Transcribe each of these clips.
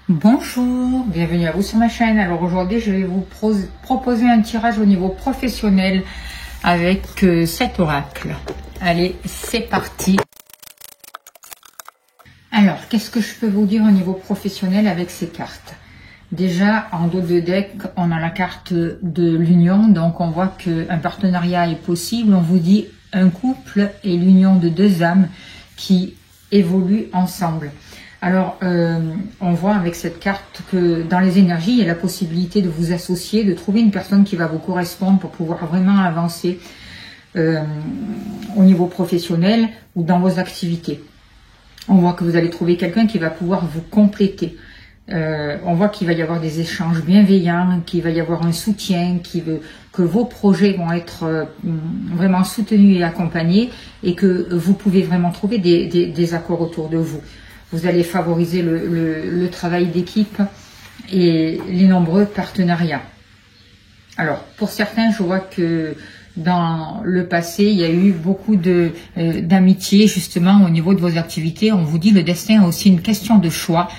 Bonjour, bienvenue à vous sur ma chaîne. Alors aujourd'hui, je vais vous proposer un tirage au niveau professionnel avec cet oracle. Allez, c'est parti. Alors, qu'est-ce que je peux vous dire au niveau professionnel avec ces cartes? Déjà, en dos de deck, on a la carte de l'union. Donc, on voit qu'un partenariat est possible. On vous dit un couple et l'union de deux âmes qui évoluent ensemble. Alors, on voit avec cette carte que dans les énergies, il y a la possibilité de vous associer, de trouver une personne qui va vous correspondre pour pouvoir vraiment avancer au niveau professionnel ou dans vos activités. On voit que vous allez trouver quelqu'un qui va pouvoir vous compléter. On voit qu'il va y avoir des échanges bienveillants, qu'il va y avoir un soutien, que vos projets vont être vraiment soutenus et accompagnés et que vous pouvez vraiment trouver des accords autour de vous. Vous allez favoriser le travail d'équipe et les nombreux partenariats. Alors, pour certains, je vois que dans le passé, il y a eu beaucoup d'amitié justement au niveau de vos activités. On vous dit le destin est aussi une question de choix,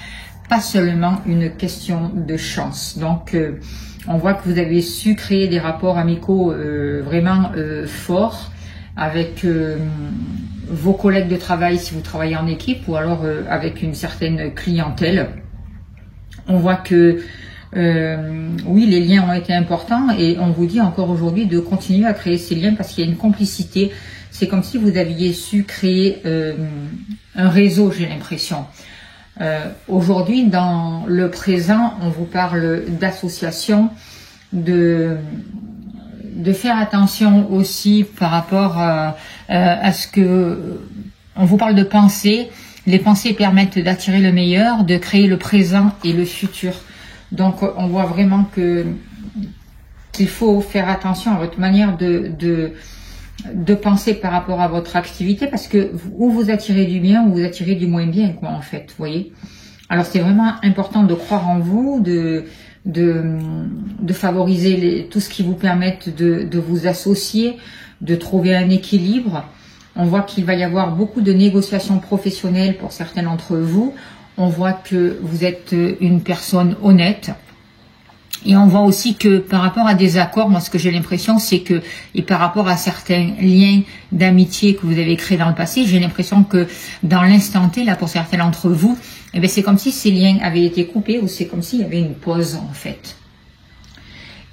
pas seulement une question de chance. Donc, on voit que vous avez su créer des rapports amicaux vraiment forts avec vos collègues de travail si vous travaillez en équipe ou alors avec une certaine clientèle. On voit que oui, les liens ont été importants et on vous dit encore aujourd'hui de continuer à créer ces liens parce qu'il y a une complicité. C'est comme si vous aviez su créer un réseau, j'ai l'impression. Aujourd'hui, dans le présent, on vous parle d'association, de faire attention aussi par rapport à ce que on vous parle de pensée. Les pensées permettent d'attirer le meilleur, de créer le présent et le futur. Donc on voit vraiment qu'il faut faire attention à votre manière de penser par rapport à votre activité parce que ou vous attirez du bien ou vous attirez du moins bien, quoi, en fait, vous voyez. Alors c'est vraiment important de croire en vous, de favoriser tout ce qui vous permette de vous associer, de trouver un équilibre. On voit qu'il va y avoir beaucoup de négociations professionnelles pour certains d'entre vous. On voit que vous êtes une personne honnête. Et on voit aussi que par rapport à des accords, moi ce que j'ai l'impression c'est que, et par rapport à certains liens d'amitié que vous avez créés dans le passé, j'ai l'impression que dans l'instant T, là pour certains d'entre vous, eh bien, c'est comme si ces liens avaient été coupés ou c'est comme s'il y avait une pause en fait.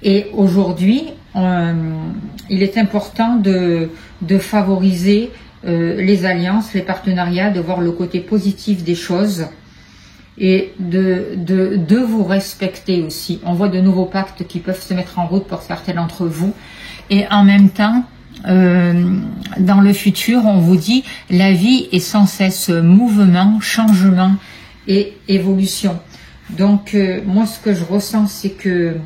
Et aujourd'hui, il est important de favoriser les alliances, les partenariats, de voir le côté positif des choses et de vous respecter aussi. On voit de nouveaux pactes qui peuvent se mettre en route pour certains d'entre vous. Et en même temps, dans le futur, on vous dit la vie est sans cesse mouvement, changement et évolution. Donc, moi, ce que je ressens, c'est que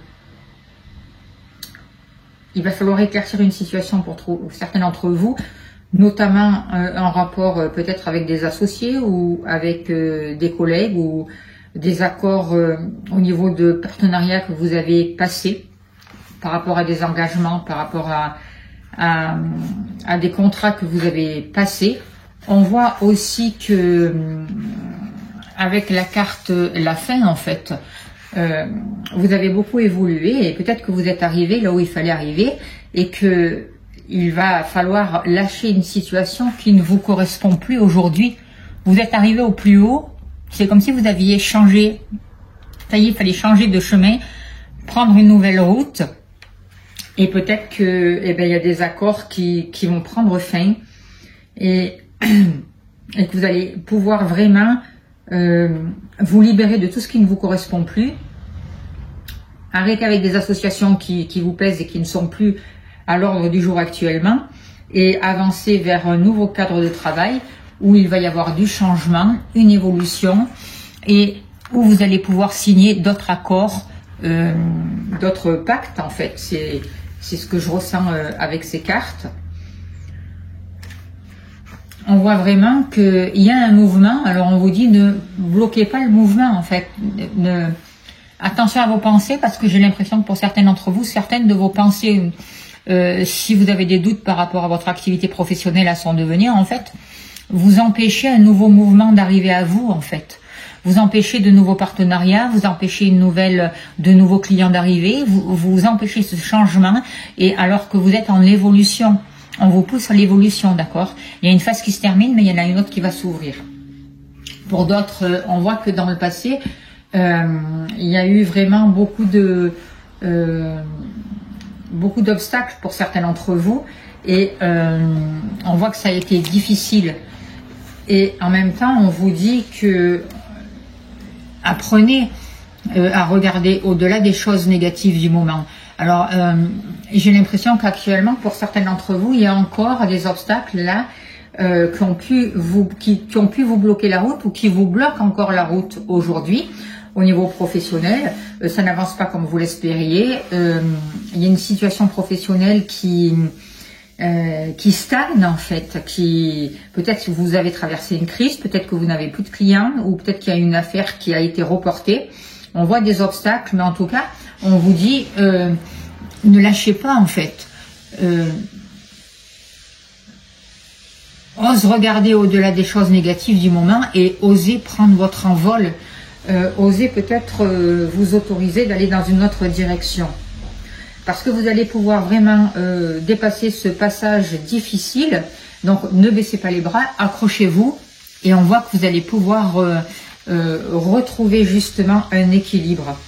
il va falloir éclaircir une situation pour certains d'entre vous, notamment en rapport peut-être avec des associés ou avec des collègues ou des accords au niveau de partenariat que vous avez passé par rapport à des engagements, par rapport à des contrats que vous avez passés. On voit aussi que avec la carte la fin en fait, vous avez beaucoup évolué et peut-être que vous êtes arrivé là où il fallait arriver et que il va falloir lâcher une situation qui ne vous correspond plus aujourd'hui. Vous êtes arrivé au plus haut, c'est comme si vous aviez changé, ça y est, il fallait changer de chemin, prendre une nouvelle route et peut-être que il y a des accords qui vont prendre fin et que vous allez pouvoir vraiment vous libérer de tout ce qui ne vous correspond plus. Arrêtez avec des associations qui vous pèsent et qui ne sont plus à l'ordre du jour actuellement et avancer vers un nouveau cadre de travail où il va y avoir du changement, une évolution et où vous allez pouvoir signer d'autres accords, d'autres pactes en fait. C'est ce que je ressens avec ces cartes. On voit vraiment qu'il y a un mouvement. Alors on vous dit ne bloquez pas le mouvement en fait. Attention à vos pensées parce que j'ai l'impression que pour certains d'entre vous, certaines de vos pensées, si vous avez des doutes par rapport à votre activité professionnelle, à son devenir, en fait, vous empêchez un nouveau mouvement d'arriver à vous en fait. vous empêchez de nouveaux partenariats, vous empêchez de nouveaux clients d'arriver, vous empêchez ce changement, et alors que vous êtes en évolution, on vous pousse à l'évolution, d'accord? Il y a une phase qui se termine, mais il y en a une autre qui va s'ouvrir. Pour d'autres, on voit que dans le passé, il y a eu vraiment beaucoup d'obstacles pour certains d'entre vous, et on voit que ça a été difficile. Et en même temps, on vous dit que apprenez à regarder au-delà des choses négatives du moment. Alors, j'ai l'impression qu'actuellement, pour certains d'entre vous, il y a encore des obstacles là qui ont pu vous bloquer la route, ou qui vous bloquent encore la route aujourd'hui. Au niveau professionnel, ça n'avance pas comme vous l'espériez. Il y a une situation professionnelle qui stagne en fait, peut-être que vous avez traversé une crise, peut-être que vous n'avez plus de clients, ou peut-être qu'il y a une affaire qui a été reportée. On voit des obstacles, mais en tout cas, on vous dit ne lâchez pas en fait. Ose regarder au-delà des choses négatives du moment et osez prendre votre envol. Osez peut-être vous autoriser d'aller dans une autre direction. Parce que vous allez pouvoir vraiment dépasser ce passage difficile. Donc ne baissez pas les bras, accrochez-vous, et on voit que vous allez pouvoir retrouver justement un équilibre.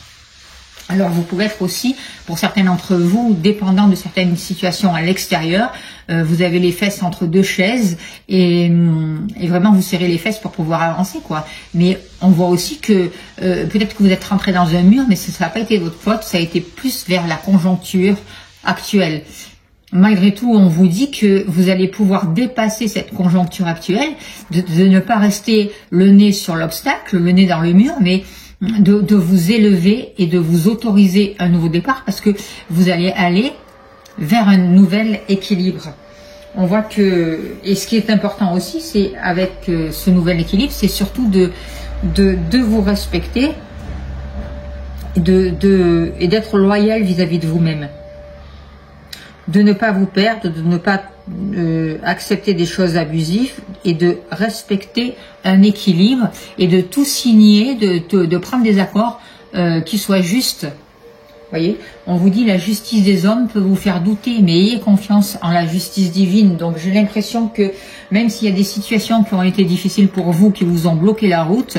Alors vous pouvez être aussi, pour certains d'entre vous, dépendant de certaines situations à l'extérieur, vous avez les fesses entre deux chaises, et vraiment vous serrez les fesses pour pouvoir avancer, quoi. Mais on voit aussi que peut-être que vous êtes rentré dans un mur, mais ça n'a pas été votre faute, ça a été plus vers la conjoncture actuelle. Malgré tout, on vous dit que vous allez pouvoir dépasser cette conjoncture actuelle, de ne pas rester le nez sur l'obstacle, le nez dans le mur, mais de vous élever et de vous autoriser un nouveau départ, parce que vous allez aller vers un nouvel équilibre. On voit que, et ce qui est important aussi, c'est avec ce nouvel équilibre, c'est surtout de vous respecter et d'être loyal vis-à-vis de vous-même. De ne pas vous perdre, de ne pas accepter des choses abusives, et de respecter un équilibre, et de tout signer, de prendre des accords qui soient justes. Voyez, on vous dit la justice des hommes peut vous faire douter, mais ayez confiance en la justice divine. Donc j'ai l'impression que même s'il y a des situations qui ont été difficiles pour vous, qui vous ont bloqué la route,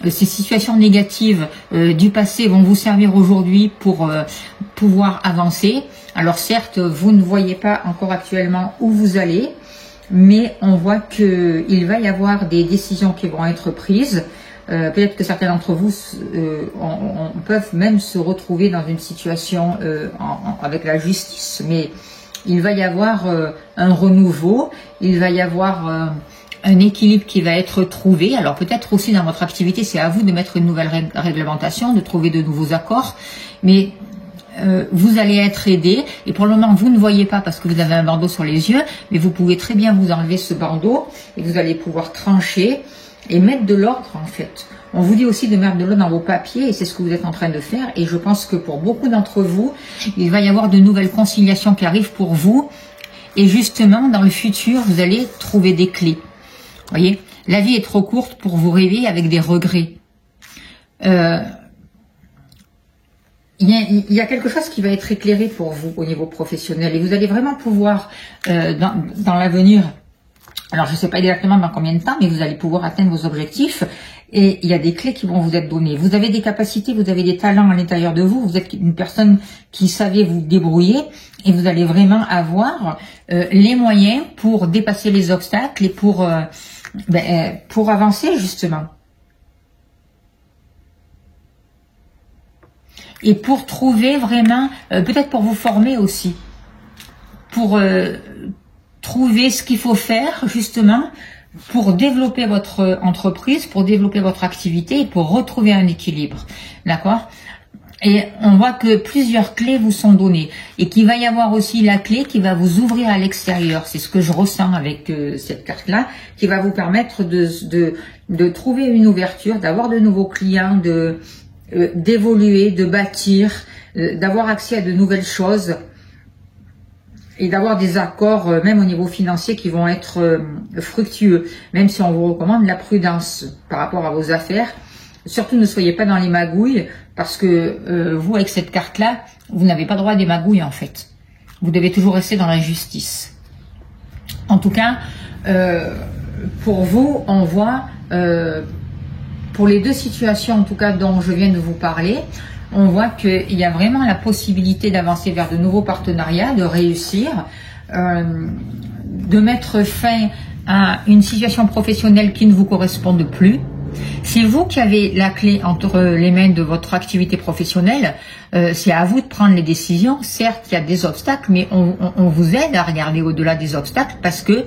ces situations négatives du passé vont vous servir aujourd'hui pour pouvoir avancer. Alors certes, vous ne voyez pas encore actuellement où vous allez, mais on voit qu'il va y avoir des décisions qui vont être prises. Peut-être que certains d'entre vous peuvent même se retrouver dans une situation avec la justice, mais il va y avoir un renouveau, il va y avoir un équilibre qui va être trouvé. Alors peut-être aussi dans votre activité, c'est à vous de mettre une nouvelle réglementation, de trouver de nouveaux accords, mais vous allez être aidé, et pour le moment vous ne voyez pas parce que vous avez un bandeau sur les yeux, mais vous pouvez très bien vous enlever ce bandeau et vous allez pouvoir trancher et mettre de l'ordre en fait. On vous dit aussi de mettre de l'ordre dans vos papiers, et c'est ce que vous êtes en train de faire, et je pense que pour beaucoup d'entre vous, il va y avoir de nouvelles conciliations qui arrivent pour vous, et justement dans le futur vous allez trouver des clés. Voyez, la vie est trop courte pour vous réveiller avec des regrets. Il y a quelque chose qui va être éclairé pour vous au niveau professionnel, et vous allez vraiment pouvoir, dans l'avenir, alors je ne sais pas exactement dans combien de temps, mais vous allez pouvoir atteindre vos objectifs, et il y a des clés qui vont vous être données. Vous avez des capacités, vous avez des talents à l'intérieur de vous, vous êtes une personne qui savait vous débrouiller, et vous allez vraiment avoir les moyens pour dépasser les obstacles et pour avancer justement. Et pour trouver vraiment, peut-être pour vous former aussi, pour trouver ce qu'il faut faire justement pour développer votre entreprise, pour développer votre activité et pour retrouver un équilibre. D'accord ? Et on voit que plusieurs clés vous sont données et qu'il va y avoir aussi la clé qui va vous ouvrir à l'extérieur. C'est ce que je ressens avec cette carte-là, qui va vous permettre de trouver une ouverture, d'avoir de nouveaux clients, d'évoluer, de bâtir, d'avoir accès à de nouvelles choses et d'avoir des accords, même au niveau financier, qui vont être fructueux. Même si on vous recommande la prudence par rapport à vos affaires, Surtout ne soyez pas dans les magouilles, parce que vous, avec cette carte-là, vous n'avez pas droit à des magouilles en fait. Vous devez toujours rester dans la justice. En tout cas, pour vous, on voit, pour les deux situations en tout cas dont je viens de vous parler, on voit qu'il y a vraiment la possibilité d'avancer vers de nouveaux partenariats, de réussir, de mettre fin à une situation professionnelle qui ne vous corresponde plus. C'est vous qui avez la clé entre les mains de votre activité professionnelle. C'est à vous de prendre les décisions. Certes, il y a des obstacles, mais on vous aide à regarder au-delà des obstacles parce que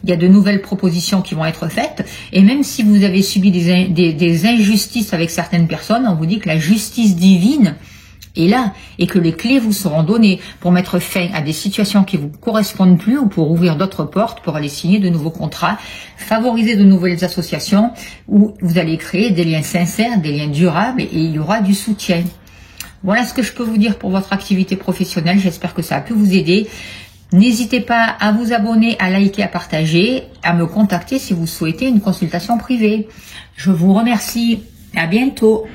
il y a de nouvelles propositions qui vont être faites. Et même si vous avez subi des injustices avec certaines personnes, on vous dit que la justice divine est là et que les clés vous seront données pour mettre fin à des situations qui vous correspondent plus ou pour ouvrir d'autres portes, pour aller signer de nouveaux contrats, favoriser de nouvelles associations où vous allez créer des liens sincères, des liens durables et il y aura du soutien. Voilà ce que je peux vous dire pour votre activité professionnelle. J'espère que ça a pu vous aider. N'hésitez pas à vous abonner, à liker, à partager, à me contacter si vous souhaitez une consultation privée. Je vous remercie. À bientôt.